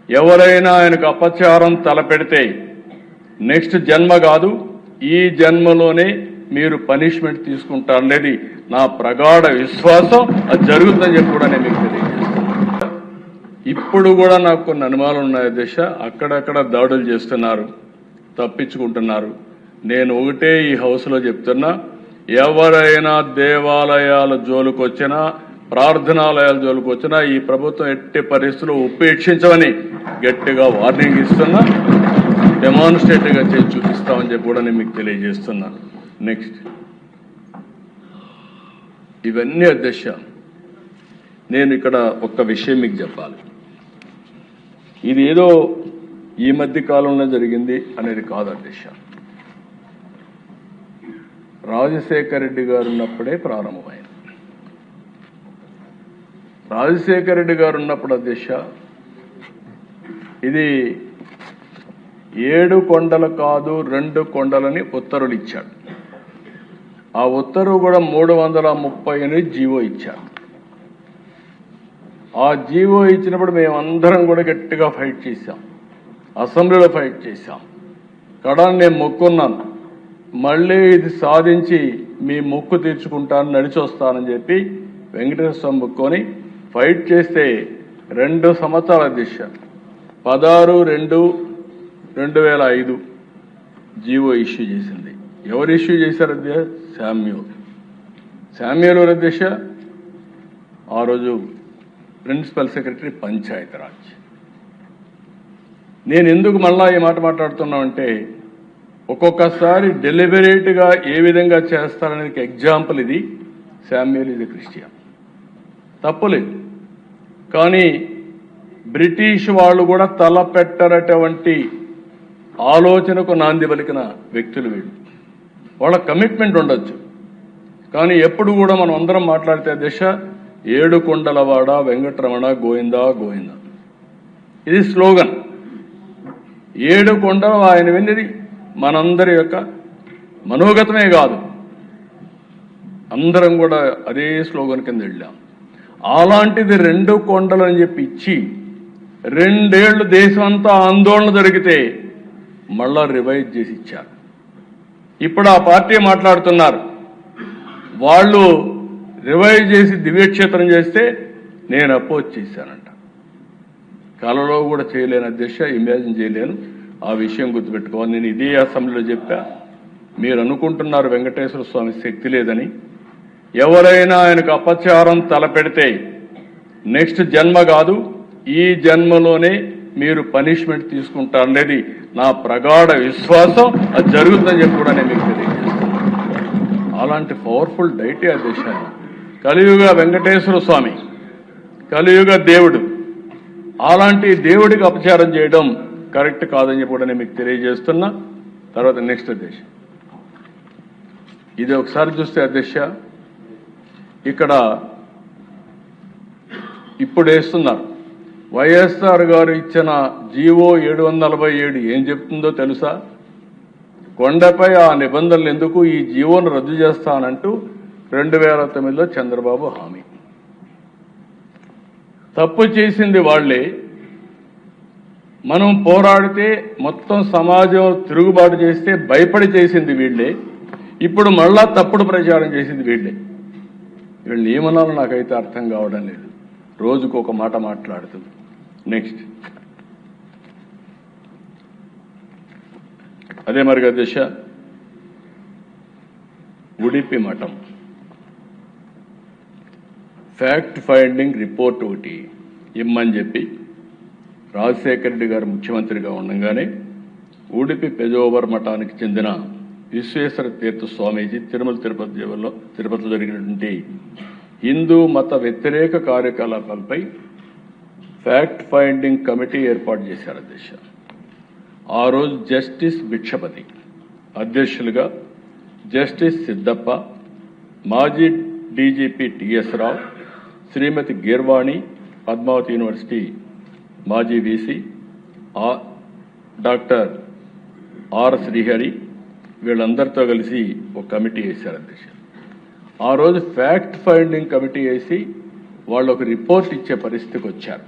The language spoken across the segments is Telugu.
ఎవరైనా ఆయనకు అపచారం తలపెడితే నెక్స్ట్ జన్మ కాదు ఈ జన్మలోనే మీరు పనిష్మెంట్ తీసుకుంటారనేది నా ప్రగాఢ విశ్వాసం. అది జరుగుతుందని చెప్పి కూడా నేను మీకు తెలియజేస్తాను. ఇప్పుడు కూడా నాకు కొన్ని అనుమానాలు ఉన్నాయి దిశ. అక్కడక్కడ దాడులు చేస్తున్నారు, తప్పించుకుంటున్నారు. నేను ఒకటే ఈ హౌస్లో చెప్తున్నా, ఎవరైనా దేవాలయాల జోలికి వచ్చినా, ప్రార్థనాలయాల జోలికి వచ్చినా ఈ ప్రభుత్వం ఎట్టి పరిస్థితుల్లో ఉపేక్షించమని గట్టిగా వార్నింగ్ ఇస్తున్నా. డెమాన్స్ట్రేటివ్గా చేసి చూపిస్తామని చెప్పి కూడా నేను మీకు తెలియజేస్తున్నాను. నెక్స్ట్, ఇవన్నీ అధ్యక్ష, నేను ఇక్కడ ఒక్క విషయం మీకు చెప్పాలి. ఇది ఏదో ఈ మధ్య కాలంలో జరిగింది అనేది కాదు అధ్యక్ష. రాజశేఖర రెడ్డి గారు ఉన్నప్పుడే ప్రారంభమైంది. రాజశేఖర రెడ్డి గారు ఉన్నప్పుడు అధ్యక్ష, ఇది 7 కొండలు కాదు 2 కొండలని ఉత్తర్వులు ఇచ్చాడు. ఆ ఉత్తర్వు కూడా 338 జీవో ఇచ్చాడు. ఆ జీవో ఇచ్చినప్పుడు మేమందరం కూడా గట్టిగా ఫైట్ చేశాం, అసెంబ్లీలో ఫైట్ చేశాం. కడాన్ని నేను మొక్కున్నాను, మళ్ళీ ఇది సాధించి మీ మొక్కు తీర్చుకుంటాను, నడిచి వస్తానని చెప్పి వెంకటేశ్వర స్వామి మొక్కుని ఫైట్ చేస్తే 2 సంవత్సరాల దిశ 16/2/2005 జీవో ఇష్యూ చేసింది. ఎవరు ఇష్యూ చేశారు అధ్యక్ష? శామ్యూల్ అధ్యక్ష ఆ రోజు ప్రిన్సిపల్ సెక్రటరీ పంచాయతీరాజ్. నేను ఎందుకు మళ్ళా ఈ మాట మాట్లాడుతున్నామంటే, ఒక్కొక్కసారి డెలిబరేట్గా ఏ విధంగా చేస్తారనేది ఎగ్జాంపుల్ ఇది. శామ్యూల్ ఇది క్రిస్టియన్, తప్పులేదు. కానీ బ్రిటిష్ వాళ్ళు కూడా తలపెట్టరటువంటి ఆలోచనకు నాంది పలికిన వ్యక్తులు వీళ్ళు. వాళ్ళ కమిట్మెంట్ ఉండొచ్చు, కానీ ఎప్పుడు కూడా మనం అందరం మాట్లాడితే దిశ 7 కొండలవాడ వెంకటరమణ గోవిందా గోవిందా, ఇది స్లోగన్. 7 కొండలు ఆయన విన్నది మనందరి యొక్క మనోగతమే కాదు, అందరం కూడా అదే స్లోగన్ కింద వెళ్ళాం. అలాంటిది 2 కొండలు అని చెప్పి ఇచ్చి 2 ఏళ్ళు దేశం అంతా ఆందోళన జరిగితే మళ్ళా రివైజ్ చేసి ఇచ్చారు. ఇప్పుడు ఆ పార్టీ మాట్లాడుతున్నారు, వాళ్ళు రివైజ్ చేసి దివ్యక్షేత్రం చేస్తే నేను అపోజ్ చేశానంట. కలలో కూడా చేయలేను అధ్యక్ష, ఇమాజిన్ చేయలేను. ఆ విషయం గుర్తుపెట్టుకోవాలి. నేను ఇదే అసెంబ్లీలో చెప్పా. మీరు అనుకుంటున్నారు వెంకటేశ్వర స్వామి శక్తి లేదని. ఎవరైనా ఆయనకు అపచారం తలపెడితే నెక్స్ట్ జన్మ కాదు ఈ జన్మలోనే మీరు పనిష్మెంట్ తీసుకుంటారనేది నా ప్రగాఢ విశ్వాసం. అది జరుగుతుందని చెప్పి కూడా నేను మీకు తెలియజేస్తాను. అలాంటి పవర్ఫుల్ డైటీ అధ్యక్ష. కలియుగ వెంకటేశ్వర స్వామి, కలియుగ దేవుడు, అలాంటి దేవుడికి అపచారం చేయడం కరెక్ట్ కాదని చెప్పి కూడా నేను మీకు తెలియజేస్తున్నా. తర్వాత నెక్స్ట్ అధ్యక్ష, ఇది ఒకసారి చూస్తే అధ్యక్ష, ఇక్కడ ఇప్పుడు వేస్తున్నారు వైఎస్ఆర్ గారు ఇచ్చిన జీవో 747 ఏం చెప్తుందో తెలుసా? కొండపై ఆ నిబంధనలు ఎందుకు, ఈ జీవోను రద్దు చేస్తానంటూ 2009లో చంద్రబాబు హామీ. తప్పు చేసింది వాళ్లే, మనం పోరాడితే మొత్తం సమాజం తిరుగుబాటు చేస్తే భయపడి చేసింది వీళ్లే. ఇప్పుడు మళ్ళా తప్పుడు ప్రచారం చేసింది వీళ్లే. వీళ్ళు ఏమన్నాలో నాకైతే అర్థం కావడం లేదు. రోజుకు ఒక మాట మాట్లాడుతుంది. నెక్స్ట్, అదే మరి అధ్యక్ష, ఉడిపి మఠం ఫ్యాక్ట్ ఫైండింగ్ రిపోర్ట్ ఒకటి ఇమ్మని చెప్పి రాజశేఖర రెడ్డి గారు ముఖ్యమంత్రిగా ఉండగానే ఉడిపి పెజోవర్ మఠానికి చెందిన విశ్వేశ్వర తీర్థ స్వామీజీ తిరుపతిలో జరిగినటువంటి హిందూ మత వ్యతిరేక కార్యకలాపాలపై ఫ్యాక్ట్ ఫైండింగ్ కమిటీ ఏర్పాటు చేశారు అధ్యక్ష. ఆ రోజు జస్టిస్ భిక్షపతి అధ్యక్షులుగా, జస్టిస్ సిద్ధప్ప, మాజీ డీజీపీ టిఎస్ రావు, శ్రీమతి గీర్వాణి, పద్మావతి యూనివర్సిటీ మాజీ వీసీ డాక్టర్ ఆర్ శ్రీహరి, వీళ్ళందరితో కలిసి ఒక కమిటీ వేశారు అధ్యక్ష. ఆ రోజు ఫ్యాక్ట్ ఫైండింగ్ కమిటీ వేసి వాళ్ళు ఒక రిపోర్ట్ ఇచ్చే పరిస్థితికి వచ్చారు.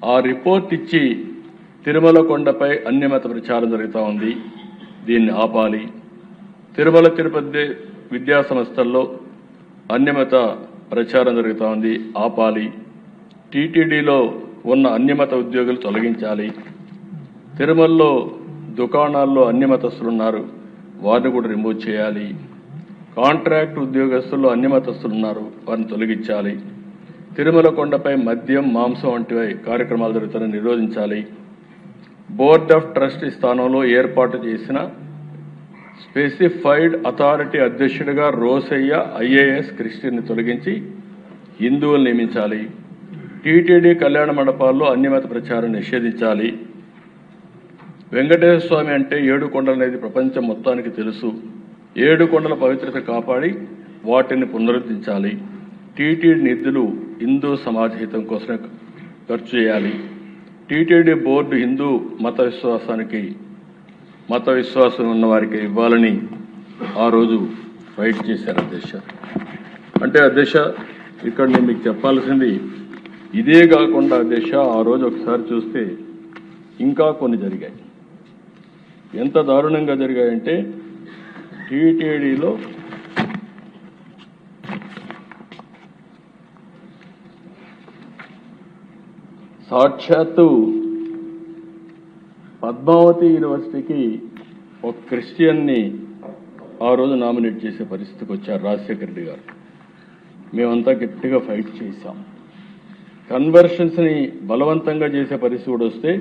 ఆ రిపోర్ట్ ఇచ్చి తిరుమల కొండపై అన్యమత ప్రచారం జరుగుతూ ఉంది, దీన్ని ఆపాలి. తిరుమల తిరుపతి విద్యా సంస్థల్లో అన్యమత ప్రచారం జరుగుతూ ఉంది, ఆపాలి. టీటీడీలో ఉన్న అన్యమత ఉద్యోగులు తొలగించాలి. తిరుమలలో దుకాణాల్లో అన్యమతస్తులు ఉన్నారు, వారిని కూడా రిమూవ్ చేయాలి. కాంట్రాక్ట్ ఉద్యోగస్తుల్లో అన్యమతస్తులు ఉన్నారు, వారిని తొలగించాలి. తిరుమల కొండపై మద్యం, మాంసం వంటి కార్యక్రమాలు జరుగుతాయని నిరోధించాలి. బోర్డ్ ఆఫ్ ట్రస్టీ స్థానంలో ఏర్పాటు చేసిన స్పెసిఫైడ్ అథారిటీ అధ్యక్షుడిగా రోసయ్య ఐఏఎస్ క్రిస్టియన్ని తొలగించి హిందువులు నియమించాలి. టీటీడీ కళ్యాణ మండపాల్లో అన్యమత ప్రచారం నిషేధించాలి. వెంకటేశ్వర స్వామి అంటే 7 కొండలు అనేది ప్రపంచం మొత్తానికి తెలుసు. 7 కొండల పవిత్రత కాపాడి వాటిని పునరుద్ధరించాలి. టీటీడీ నిధులు హిందూ సమాజ హితం కోసమే ఖర్చు చేయాలి. టీటీడీ బోర్డు హిందూ మత విశ్వాసం ఉన్న వారికి ఇవ్వాలని ఆ రోజు ఫైట్ చేశారు అధ్యక్ష. అంటే అధ్యక్ష, ఇక్కడ నేను మీకు చెప్పాల్సింది ఇదే కాకుండా అధ్యక్ష, ఆ రోజు ఒకసారి చూస్తే ఇంకా కొన్ని జరిగాయి. ఎంత దారుణంగా జరిగాయంటే టీటీడీలో సాక్షాత్తు పద్మావతి యూనివర్సిటీకి ఒక క్రిస్టియన్ని ఆ రోజు నామినేట్ చేసే పరిస్థితికి వచ్చారు రాజశేఖర రెడ్డి గారు. మేమంతా గట్టిగా ఫైట్ చేశాం. కన్వర్షన్స్ని బలవంతంగా చేసే పరిస్థితి కూడా వస్తే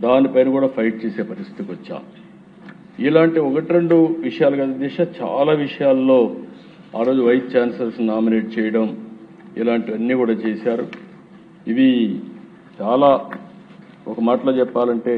దానిపైన కూడా ఫైట్ చేసే పరిస్థితికి వచ్చాం. ఇలాంటి 1-2 విషయాలు కదా దిశ, చాలా విషయాల్లో ఆ రోజు వైస్ ఛాన్సలర్స్ నామినేట్ చేయడం ఇలాంటివన్నీ కూడా చేశారు. ఇవి చాలా, ఒక మాటలో చెప్పాలంటే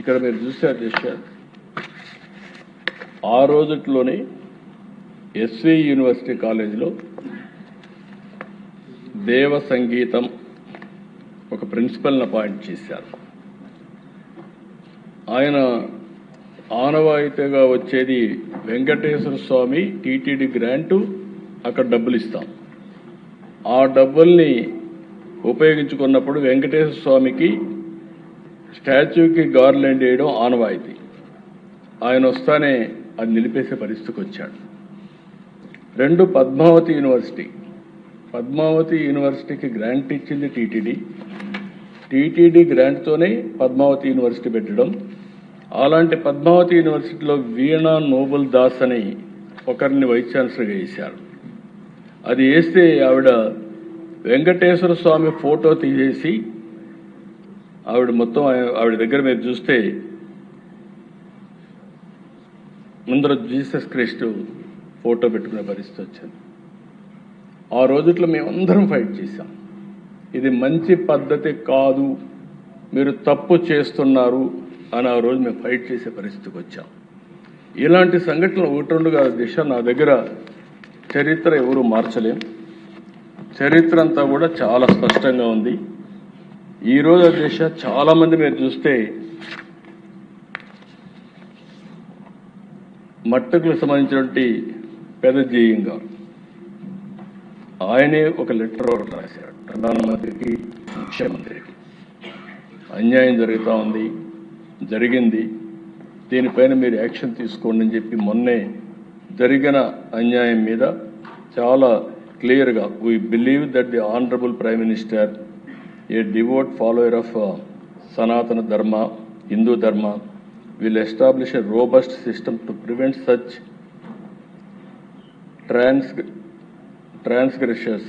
ఇక్కడ మీరు చూస్తే అధ్యక్ష, ఆ రోజుట్లోనే ఎస్వి యూనివర్సిటీ కాలేజీలో దేవ సంగీతం ఒక ప్రిన్సిపల్ని అపాయింట్ చేశారు. ఆయన ఆనవాయితీగా వచ్చేది వెంకటేశ్వర స్వామి టీటీడీ గ్రాంటు, అక్కడ డబ్బులు ఇస్తాం. ఆ డబ్బుల్ని ఉపయోగించుకున్నప్పుడు వెంకటేశ్వర స్వామికి స్టాచ్యూకి గార్లెండ్ వేయడం ఆనవాయితీ. ఆయన వస్తానే అది నిలిపేసే పరిస్థితికి వచ్చాడు. 2 పద్మావతి యూనివర్సిటీకి గ్రాంట్ ఇచ్చింది టీటీడీ గ్రాంట్తోనే పద్మావతి యూనివర్సిటీ పెట్టడం. అలాంటి పద్మావతి యూనివర్సిటీలో వీణా నోబుల్ దాస్ అని ఒకరిని వైస్ ఛాన్సలర్గా వేశారు. అది వేస్తే ఆవిడ వెంకటేశ్వర స్వామి ఫోటో తీసేసి ఆవిడ మొత్తం, ఆవిడ దగ్గర మీరు చూస్తే ముందర జీసస్ క్రైస్ట్ ఫోటో పెట్టుకునే పరిస్థితి వచ్చింది. ఆ రోజుట్లో మేమందరం ఫైట్ చేశాం. ఇది మంచి పద్ధతి కాదు, మీరు తప్పు చేస్తున్నారు అని ఆ రోజు మేము ఫైట్ చేసే పరిస్థితికి వచ్చాం. ఇలాంటి సంఘటనలు 1-2గా దిశ, నా దగ్గర చరిత్ర ఎవరు మార్చలేం. చరిత్ర అంతా కూడా చాలా స్పష్టంగా ఉంది. ఈరోజు దిశ చాలామంది మీరు చూస్తే మట్టుకు సంబంధించినటువంటి పెద్ద జేఈం గారు, ఆయనే ఒక లెటర్ రాశాడు ప్రధానమంత్రికి, ముఖ్యమంత్రికి. అన్యాయం జరుగుతూ ఉంది, జరిగింది, దీనిపైన మీరు యాక్షన్ తీసుకోండి అని చెప్పి మొన్నే జరిగిన అన్యాయం మీద చాలా క్లియర్గా we believe that the honourable prime minister A devout follower of సనాతన ధర్మ హిందూ ధర్మ will establish a robust system to prevent such transgressions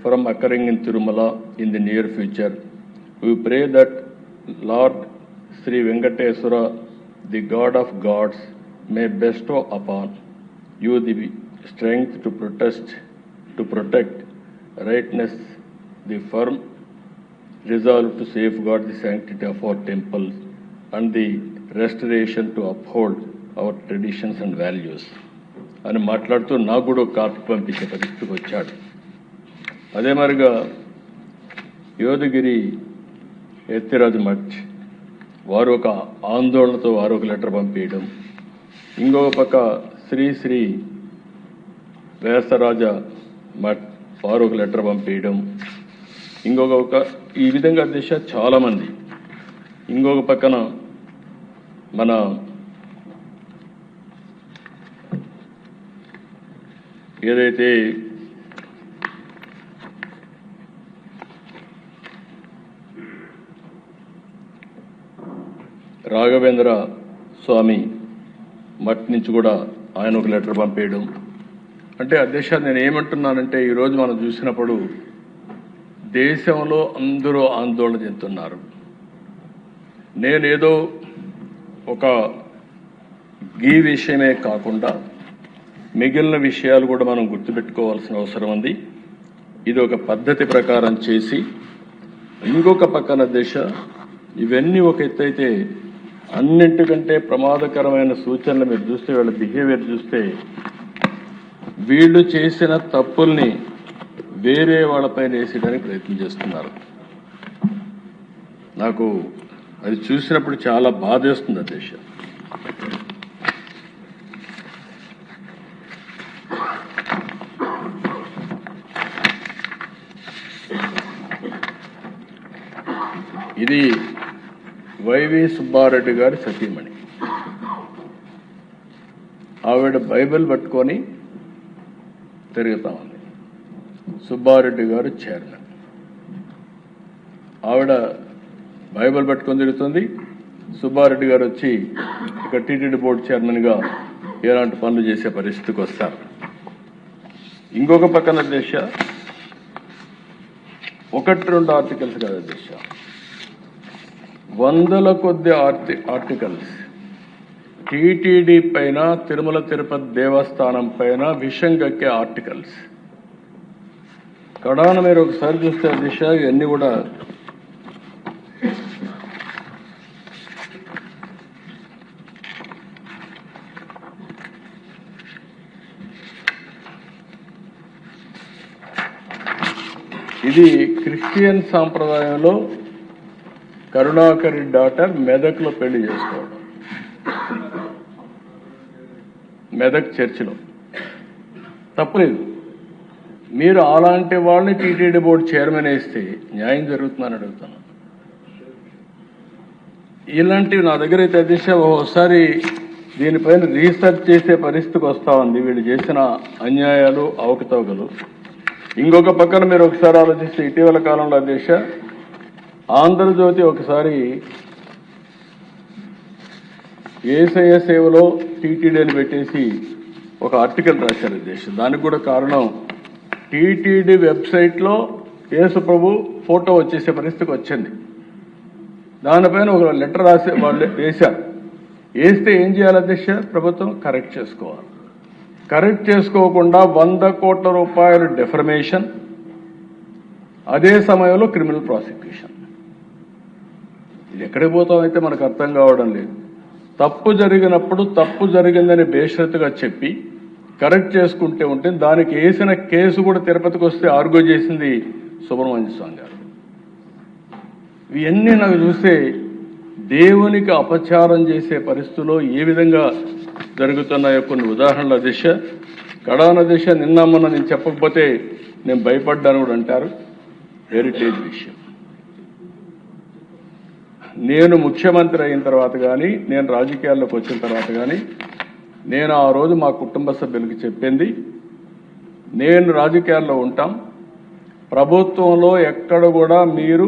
from occurring in Tirumala in the near future. We pray that Lord Sri Venkateswara, the God of gods, may bestow upon you the strength to protect rightness, the firm resolve to safeguard the sanctity of our temples, and the restoration to uphold our traditions and values. అని మాట్లాడుతూ నాకు కూడా ఒక కాపీ పంపించే పరిస్థితికి వచ్చాడు. అదే మరిగా యోధగిరి ఎత్తిరాజు మఠ్ వారు ఒక ఆందోళనతో వారు ఒక లెటర్ పంపించడం, ఇంకొక పక్క శ్రీ వ్యాసరాజ మఠ్ వారు ఒక లెటర్ పంపించడం, ఇంకొక ఈ విధంగా దిశ చాలామంది. ఇంకొక పక్కన మన ఏదైతే రాఘవేంద్ర స్వామి మఠ్ నుంచి కూడా ఆయన ఒక లెటర్ పంపేయడం. అంటే అధ్యక్ష నేను ఏమంటున్నానంటే ఈరోజు మనం చూసినప్పుడు దేశంలో అందరూ ఆందోళన చెందుతున్నారు. నేనేదో ఒక ఈ విషయమే కాకుండా మిగిలిన విషయాలు కూడా మనం గుర్తుపెట్టుకోవాల్సిన అవసరం ఉంది. ఇది ఒక పద్ధతి ప్రకారం చేసి ఇంకొక పక్కన దిశ ఇవన్నీ ఒక ఎత్తైతే అన్నింటికంటే ప్రమాదకరమైన సూచనలు మీరు చూస్తే వీళ్ళ బిహేవియర్ చూస్తే వీళ్ళు చేసిన తప్పుల్ని వేరే వాళ్ళపైన వేసేయడానికి ప్రయత్నం చేస్తున్నారు. నాకు అది చూసినప్పుడు చాలా బాధేస్తుంది అధ్యక్ష. ఇది వైవి సుబ్బారెడ్డి గారి సతీమణి. ఆవిడ బైబిల్ పట్టుకొని తిరుగుతా ఉంది. సుబ్బారెడ్డి గారు చైర్మన్. ఆవిడ బైబిల్ పట్టుకొని తిరుగుతుంది. సుబ్బారెడ్డి గారు వచ్చి ఇక్కడ టీటీడీ బోర్డు చైర్మన్గా ఎలాంటి పనులు చేసే పరిస్థితికి వస్తారు. ఇంకొక పక్కన దేశ 1-2 ఆర్టికల్స్ కాదు దేశ, వందల కొద్ది ఆర్టికల్స్ టీటీడీ పైన, తిరుమల తిరుపతి దేవస్థానం పైన విషం గక్కే ఆర్టికల్స్. కడాన మీరు ఒకసారి చూస్తే దిశ ఇవన్నీ కూడా ఇది క్రిస్టియన్ సాంప్రదాయంలో కరుణాకరి డాటర్ మెదక్లో పెళ్లి చేసుకోవడం, మెదక్ చర్చిలో తప్పలేదు. మీరు అలాంటి వాళ్ళని టీటీడీ బోర్డు చైర్మన్ వేస్తే న్యాయం జరుగుతుందని అడుగుతాను. ఇలాంటివి నా దగ్గర అయితే దిశ ఒకసారి దీనిపైన రీసెర్చ్ చేసే పరిస్థితికి వస్తూ ఉంది, వీళ్ళు చేసిన అన్యాయాలు అవకతవకలు. ఇంకొక పక్కన మీరు ఒకసారి ఆలోచిస్తే ఇటీవల కాలంలో దిశ ఆంధ్రజ్యోతి ఒకసారి ఏసయ్య సేవలో టీటీడీని పెట్టేసి ఒక ఆర్టికల్ రాశారు దేశం. దానికి కూడా కారణం టీటీడీ వెబ్సైట్లో యేసు ప్రభు ఫోటో వచ్చేసే పరిస్థితికి వచ్చింది. దానిపైన ఒక లెటర్ రాసే వాళ్ళు వేశారు. వేస్తే ఏం చేయాలి అధ్యక్ష? ప్రభుత్వం కరెక్ట్ చేసుకోవాలి. కరెక్ట్ చేసుకోకుండా 100 కోట్ల రూపాయలు డెఫర్మేషన్, అదే సమయంలో క్రిమినల్ ప్రాసిక్యూషన్. ఇది ఎక్కడికి పోతామైతే మనకు అర్థం కావడం లేదు. తప్పు జరిగినప్పుడు తప్పు జరిగిందని బేషరతుగా చెప్పి కరెక్ట్ చేసుకుంటే ఉంటే దానికి వేసిన కేసు కూడా తిరుపతికి వస్తే ఆర్గ్యూ చేసింది సుబ్రహ్మణ్య స్వామి గారు. ఇవన్నీ నాకు చూస్తే దేవునికి అపచారం చేసే పరిస్థితుల్లో ఏ విధంగా జరుగుతున్నాయో కొన్ని ఉదాహరణల దిశ. కడాన దిశ నిన్న మొన్న నేను చెప్పకపోతే నేను భయపడ్డాను కూడా అంటారు. హెరిటేజ్ విషయం నేను ముఖ్యమంత్రి అయిన తర్వాత కానీ, నేను రాజకీయాల్లోకి వచ్చిన తర్వాత కానీ నేను ఆ రోజు మా కుటుంబ సభ్యులకి చెప్పింది, నేను రాజకీయాల్లో ఉంటాం, ప్రభుత్వంలో ఎక్కడ కూడా మీరు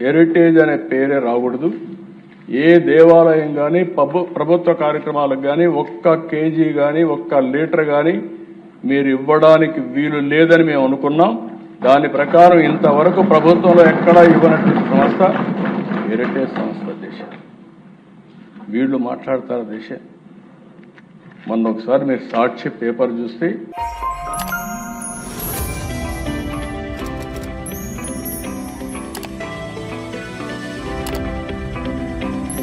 హెరిటేజ్ అనే పేరే రాకూడదు, ఏ దేవాలయం కానీ ప్రభుత్వ కార్యక్రమాలకు కానీ ఒక్క కేజీ కానీ ఒక్క లీటర్ కానీ మీరు ఇవ్వడానికి వీలు లేదని మేము అనుకున్నాం. దాని ప్రకారం ఇంతవరకు ప్రభుత్వంలో ఎక్కడా ఇవ్వనటువంటి సంస్థ హెరిటేజ్ సంస్థ దేశ. వీళ్ళు మాట్లాడతారు దేశ. మొన్న ఒకసారి మీరు సాక్షి పేపర్ చూస్తే